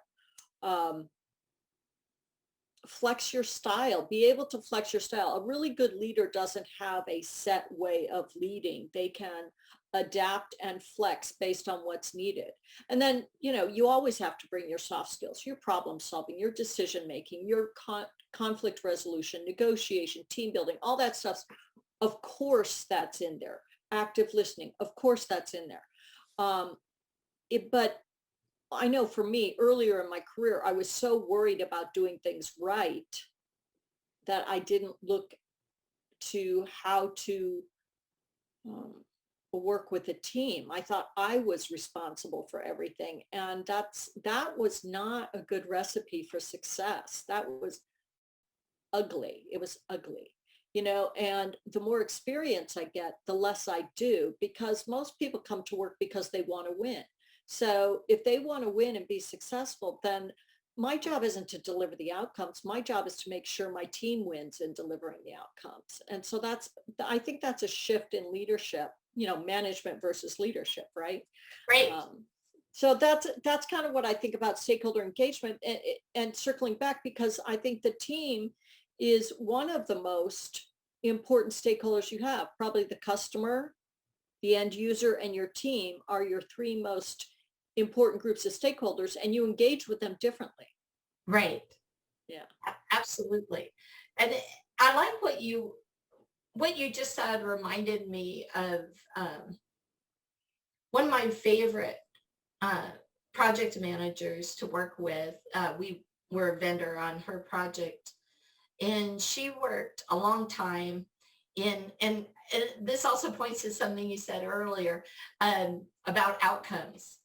Flex your style, be able to flex your style. A really good leader doesn't have a set way of leading. They can adapt and flex based on what's needed. And then, you know, you always have to bring your soft skills, your problem solving, your decision making, your conflict resolution, negotiation, team building, all that stuff. Of course, that's in there. Active listening, of course, that's in there. But I know for me, earlier in my career, I was so worried about doing things right that I didn't look to how to work with a team. I thought I was responsible for everything. And that was not a good recipe for success. That was ugly. It was ugly. You know, and the more experience I get, the less I do, because most people come to work because they want to win. So if they want to win and be successful, then my job isn't to deliver the outcomes. My job is to make sure my team wins in delivering the outcomes. And so I think that's a shift in leadership, you know, management versus leadership, right? Right. So that's kind of what I think about stakeholder engagement, and circling back, because I think the team is one of the most important stakeholders you have. Probably the customer, the end user, and your team are your three most important groups of stakeholders, and you engage with them differently. Right. Yeah. Absolutely. And I like what you just said reminded me of one of my favorite project managers to work with. We were a vendor on her project, and she worked a long time and this also points to something you said earlier about outcomes.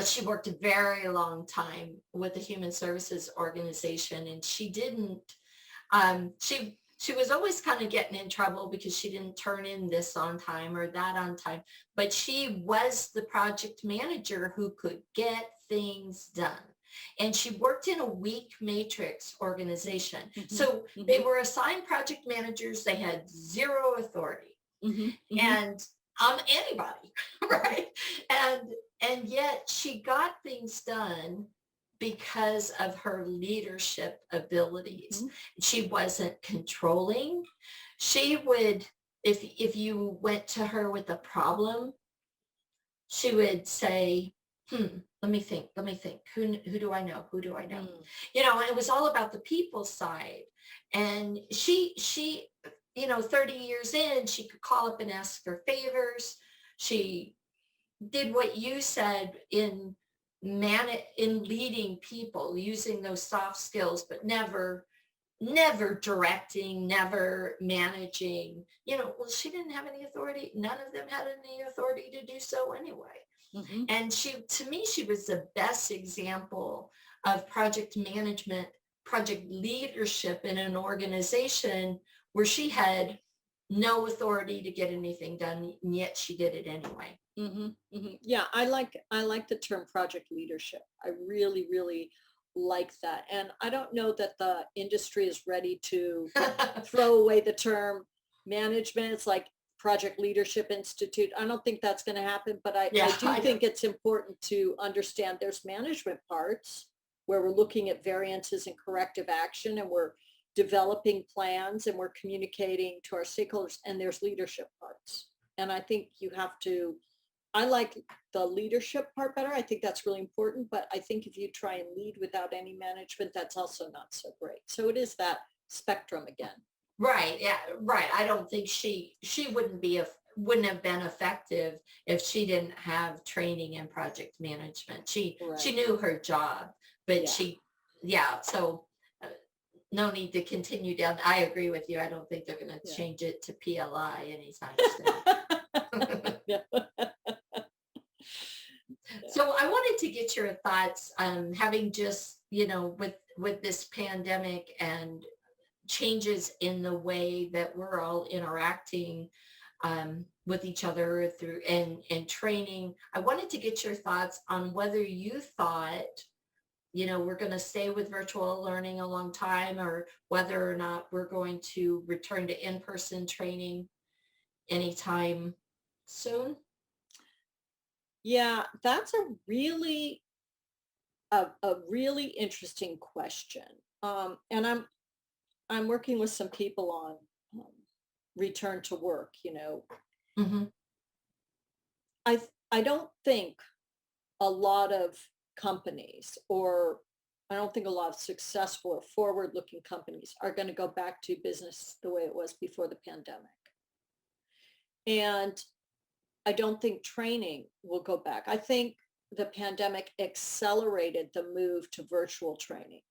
She worked a very long time with the Human Services Organization, and she didn't, she was always kind of getting in trouble because she didn't turn in this on time or that on time, but she was the project manager who could get things done. And she worked in a weak matrix organization. So they were assigned project managers. They had zero authority and anybody, right? And yet she got things done because of her leadership abilities. She wasn't controlling. She would, if you went to her with a problem, she would say, let me think. Who do I know? Who do I know? You know, and it was all about the people side. And she, 30 years in, she could call up and ask for favors. She did what you said in leading people, using those soft skills, but never directing, never managing. Well, she didn't have any authority. None of them had any authority to do so anyway. And to me, she was the best example of project management, project leadership in an organization where she had no authority to get anything done, and yet she did it anyway. Yeah, I like the term project leadership. I really, really like that. And I don't know that the industry is ready to throw away the term management. It's like Project Leadership Institute. I don't think that's going to happen, but I do think it's important to understand there's management parts where we're looking at variances and corrective action, and we're developing plans, and we're communicating to our stakeholders, and there's leadership parts. And I think I like the leadership part better. I think that's really important, but I think if you try and lead without any management, that's also not so great. So it is that spectrum again. Right. Yeah. Right. I don't think she wouldn't have been effective if she didn't have training in project management. She knew her job, but so no need to continue down. I agree with you. I don't think they're going to change it to PLI anytime soon. So I wanted to get your thoughts on having just, with this pandemic and changes in the way that we're all interacting with each other through and training. I wanted to get your thoughts on whether you thought, we're going to stay with virtual learning a long time, or whether or not we're going to return to in-person training anytime soon. Yeah, that's a really interesting question. And I'm working with some people on return to work, I don't think a lot of companies, or I don't think a lot of successful or forward-looking companies are going to go back to business the way it was before the pandemic. And I don't think training will go back. I think the pandemic accelerated the move to virtual training.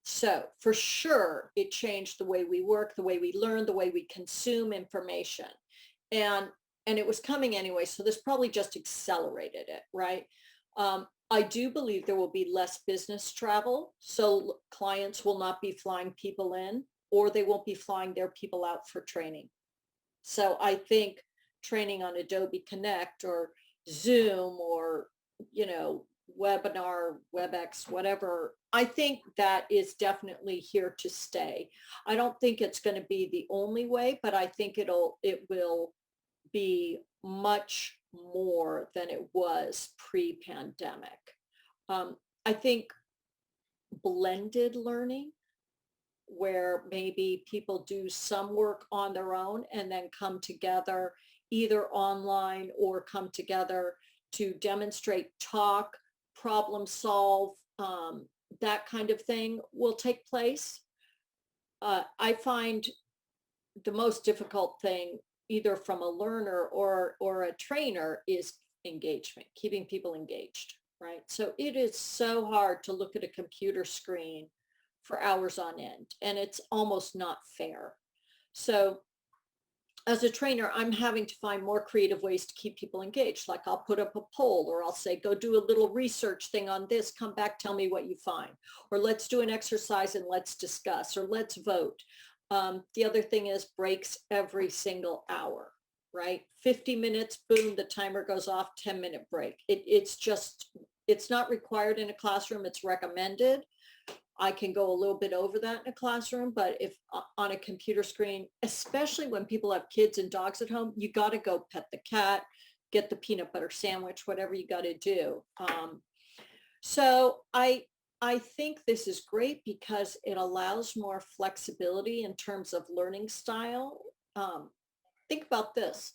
So for sure, it changed the way we work, the way we learn, the way we consume information. And it was coming anyway, so this probably just accelerated it, right? I do believe there will be less business travel, so clients will not be flying people in, or they won't be flying their people out for training. So I think training on Adobe Connect or Zoom or, webinar, WebEx, whatever, I think that is definitely here to stay. I don't think it's going to be the only way, but I think it will be much more than it was pre-pandemic. I think blended learning, where maybe people do some work on their own and then come together either online or come together to demonstrate, talk, problem solve, that kind of thing will take place. I find the most difficult thing, either from a learner or a trainer, is engagement, keeping people engaged, right? So it is so hard to look at a computer screen for hours on end, and it's almost not fair. So as a trainer, I'm having to find more creative ways to keep people engaged. Like I'll put up a poll, or I'll say, go do a little research thing on this, come back, tell me what you find, or let's do an exercise and let's discuss, or let's vote. The other thing is breaks every single hour, right? 50 minutes, boom, the timer goes off, 10-minute break. It's not required in a classroom, it's recommended. I can go a little bit over that in a classroom, but if on a computer screen, especially when people have kids and dogs at home, you got to go pet the cat, get the peanut butter sandwich, whatever you got to do. So I think this is great because it allows more flexibility in terms of learning style. Think about this.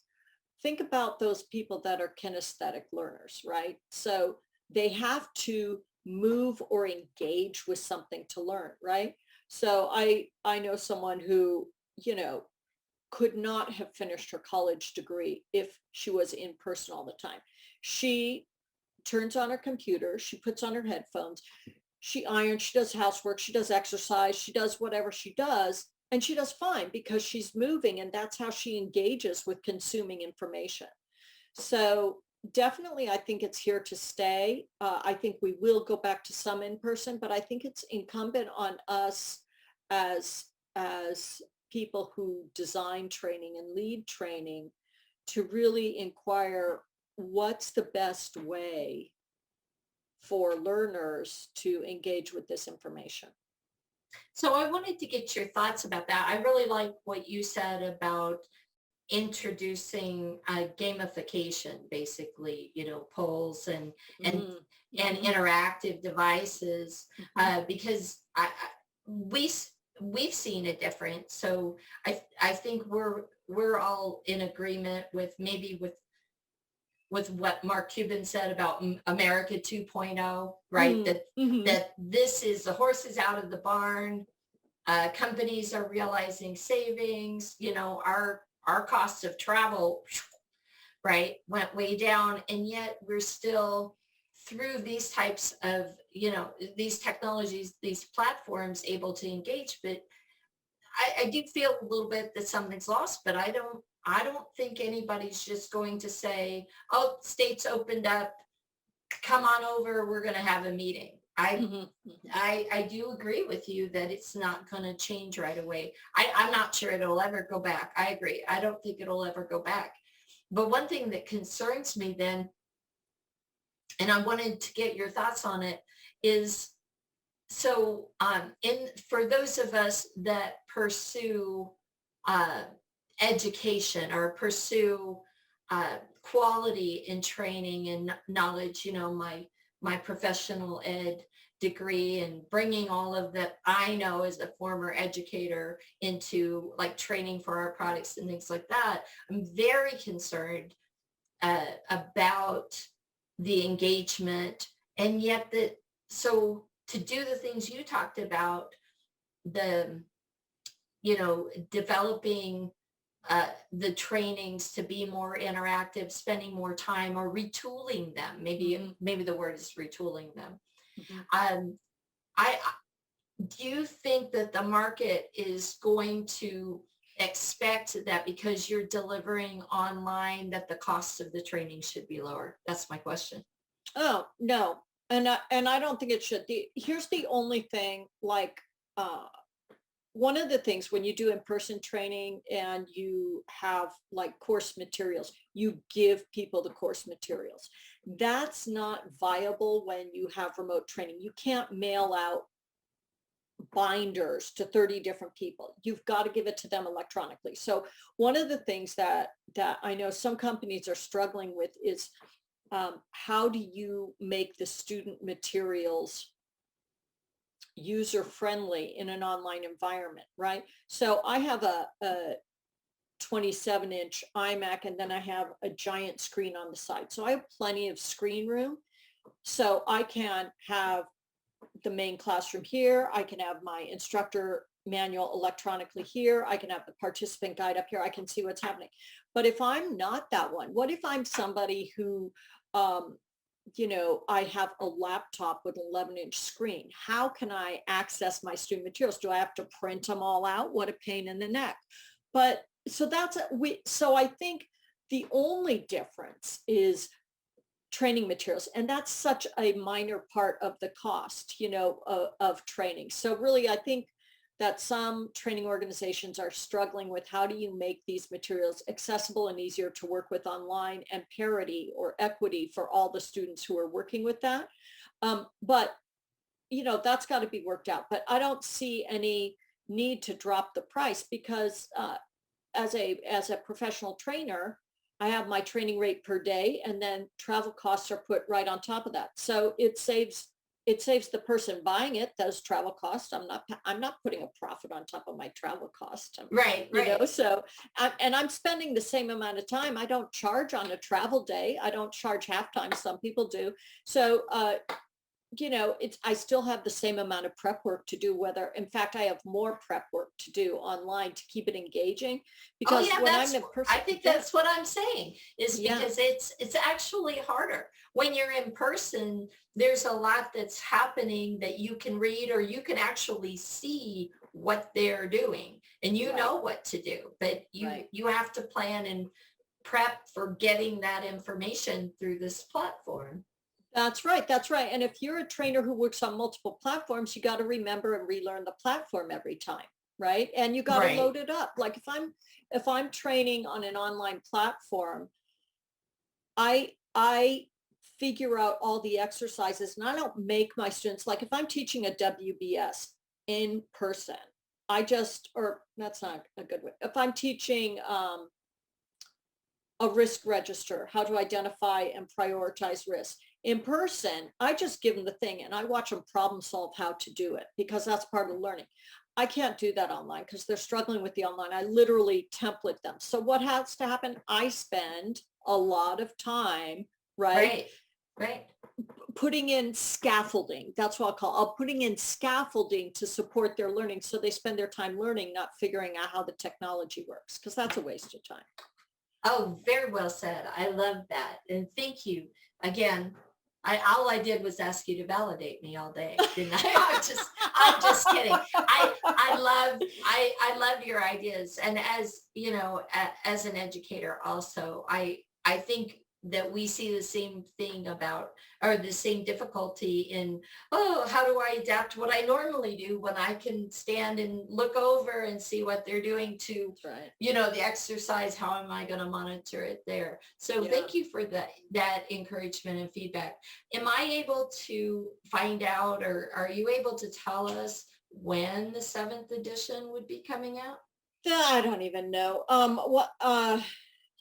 Think about those people that are kinesthetic learners, right? So they have to move or engage with something to learn, right? So I know someone who, could not have finished her college degree if she was in person all the time. She turns on her computer, she puts on her headphones, she irons, she does housework, she does exercise, she does whatever she does, and she does fine because she's moving, and that's how she engages with consuming information. So definitely, I think it's here to stay. I think we will go back to some in person, but I think it's incumbent on us as people who design training and lead training to really inquire what's the best way for learners to engage with this information. So I wanted to get your thoughts about that. I really like what you said about introducing gamification, basically, polls and interactive devices, because we've seen a difference. So I think we're all in agreement with what Mark Cuban said about America 2.0, right? That this is the horses out of the barn. Companies are realizing savings. Our costs of travel, right, went way down, and yet we're still, through these types of, these technologies, these platforms, able to engage. But I do feel a little bit that something's lost, but I don't think anybody's just going to say, oh, states opened up, come on over, we're going to have a meeting. I do agree with you that it's not going to change right away. I'm not sure it'll ever go back. I agree. I don't think it'll ever go back. But one thing that concerns me then, and I wanted to get your thoughts on it, is so for those of us that pursue education or pursue quality in training and knowledge, my professional ed degree, and bringing all of that I know as a former educator into like training for our products and things like that, I'm very concerned about the engagement. And yet so to do the things you talked about, developing the trainings to be more interactive, spending more time, or retooling them. Maybe the word is retooling them. Do you think that the market is going to expect that because you're delivering online that the cost of the training should be lower? That's my question. Oh, no. And I don't think it should. Here's the only thing, one of the things when you do in-person training and you have like course materials, you give people the course materials. That's not viable when you have remote training. You can't mail out binders to 30 different people. You've got to give it to them electronically. So one of the things that I know some companies are struggling with is how do you make the student materials user-friendly in an online environment, right? So I have a 27-inch iMac, and then I have a giant screen on the side. So I have plenty of screen room. So I can have the main classroom here. I can have my instructor manual electronically here. I can have the participant guide up here. I can see what's happening. But if I'm not that one, what if I'm somebody who, I have a laptop with an 11-inch screen? How can I access my student materials? Do I have to print them all out? What a pain in the neck. But so so I think the only difference is training materials, and that's such a minor part of the cost, of training. So really, I think that some training organizations are struggling with how do you make these materials accessible and easier to work with online, and parity or equity for all the students who are working with that. But that's got to be worked out. But I don't see any need to drop the price, because as a professional trainer, I have my training rate per day, and then travel costs are put right on top of that. So it saves the person buying it those travel costs. I'm not putting a profit on top of my travel cost. Right. So I'm spending the same amount of time. I don't charge on a travel day. I don't charge half time. Some people do. So I still have the same amount of prep work to do, in fact, I have more prep work to do online to keep it engaging. Because I think that's what I'm saying, is because it's actually harder. When you're in person, there's a lot that's happening that you can read, or you can actually see what they're doing, and know what to do. But you have to plan and prep for getting that information through this platform. That's right. And if you're a trainer who works on multiple platforms, you got to remember and relearn the platform every time, right? And you got to load it up. Like if I'm training on an online platform, I figure out all the exercises, and I don't make my students, like if I'm teaching a WBS in person, that's not a good way. If I'm teaching a risk register, how to identify and prioritize risk. In person, I just give them the thing and I watch them problem solve how to do it, because that's part of learning. I can't do that online because they're struggling with the online. I literally template them. So what has to happen? I spend a lot of time, right? Putting in scaffolding. That's what I'll putting in scaffolding to support their learning. So they spend their time learning, not figuring out how the technology works, because that's a waste of time. Oh, very well said. I love that. And thank you again. All I did was ask you to validate me all day, didn't I? I'm just kidding. I love your ideas. And as as an educator also, I think that we see the same thing or the same difficulty in, how do I adapt what I normally do when I can stand and look over and see what they're doing to, the exercise, how am I going to monitor it there? So thank you for that encouragement and feedback. Am I able to find out, or are you able to tell us when the 7th edition would be coming out? I don't even know.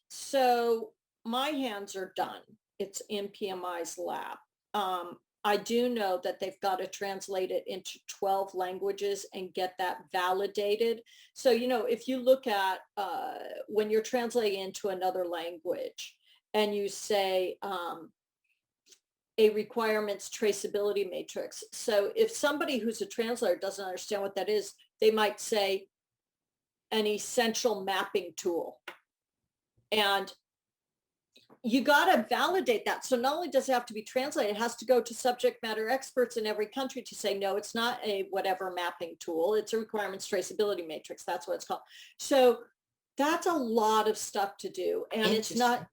So my hands are done. It's in PMI's lab. I do know that they've got to translate it into 12 languages and get that validated. So, if you look at when you're translating into another language and you say a requirements traceability matrix. So if somebody who's a translator doesn't understand what that is, they might say an essential mapping tool. And you got to validate that. So not only does it have to be translated, it has to go to subject matter experts in every country to say, no, it's not a whatever mapping tool. It's a requirements traceability matrix. That's what it's called. So that's a lot of stuff to do. And it's not,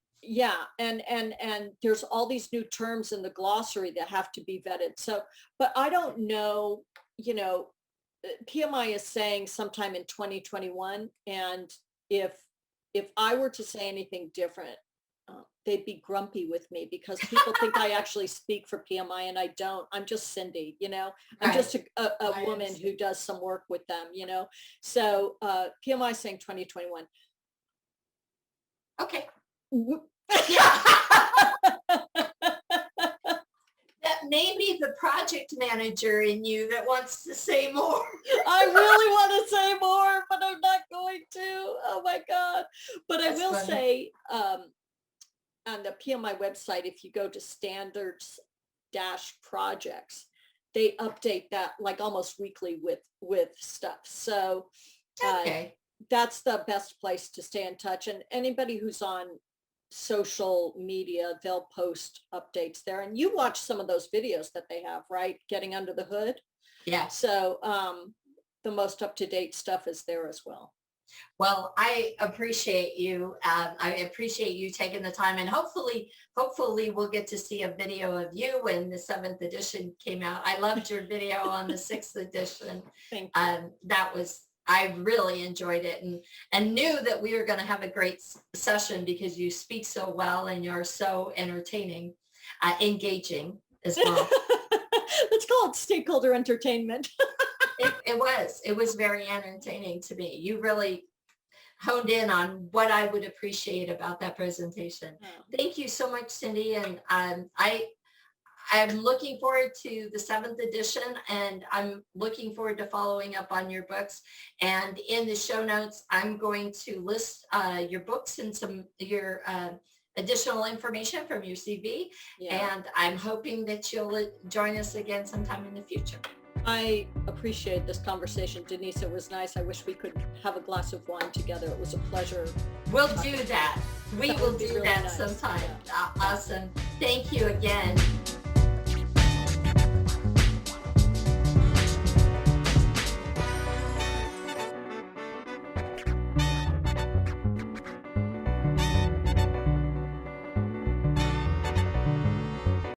and there's all these new terms in the glossary that have to be vetted. So, but I don't know, PMI is saying sometime in 2021. And if I were to say anything different, they'd be grumpy with me, because people think I actually speak for PMI, and I don't. I'm just Cindy, I'm just a woman who does some work with them, So PMI is saying 2021. Okay. Yeah. That maybe the project manager in you that wants to say more. I really want to say more, but I'm not going to. Oh my God. But I will say, on the PMI website, if you go to standards-projects, they update that like almost weekly with stuff. So that's the best place to stay in touch. And anybody who's on social media, they'll post updates there. And you watch some of those videos that they have, right? Getting under the hood. Yeah. So the most up-to-date stuff is there as well. Well, I appreciate you. I appreciate you taking the time, and hopefully we'll get to see a video of you when the 7th edition came out. I loved your video on the 6th edition. Thank you. I really enjoyed it, and knew that we were going to have a great session because you speak so well and you're so entertaining, engaging as well. Let's call it stakeholder entertainment. It was very entertaining to me. You really honed in on what I would appreciate about that presentation. Oh. Thank you so much, Cindy. And I'm looking forward to the 7th edition, and I'm looking forward to following up on your books. And in the show notes, I'm going to list your books and your additional information from your CV. Yeah. And I'm hoping that you'll join us again sometime in the future. I appreciate this conversation, Denise. It was nice. I wish we could have a glass of wine together. It was a pleasure. We'll do that. We will do that sometime. Yeah. Awesome. Thank you again.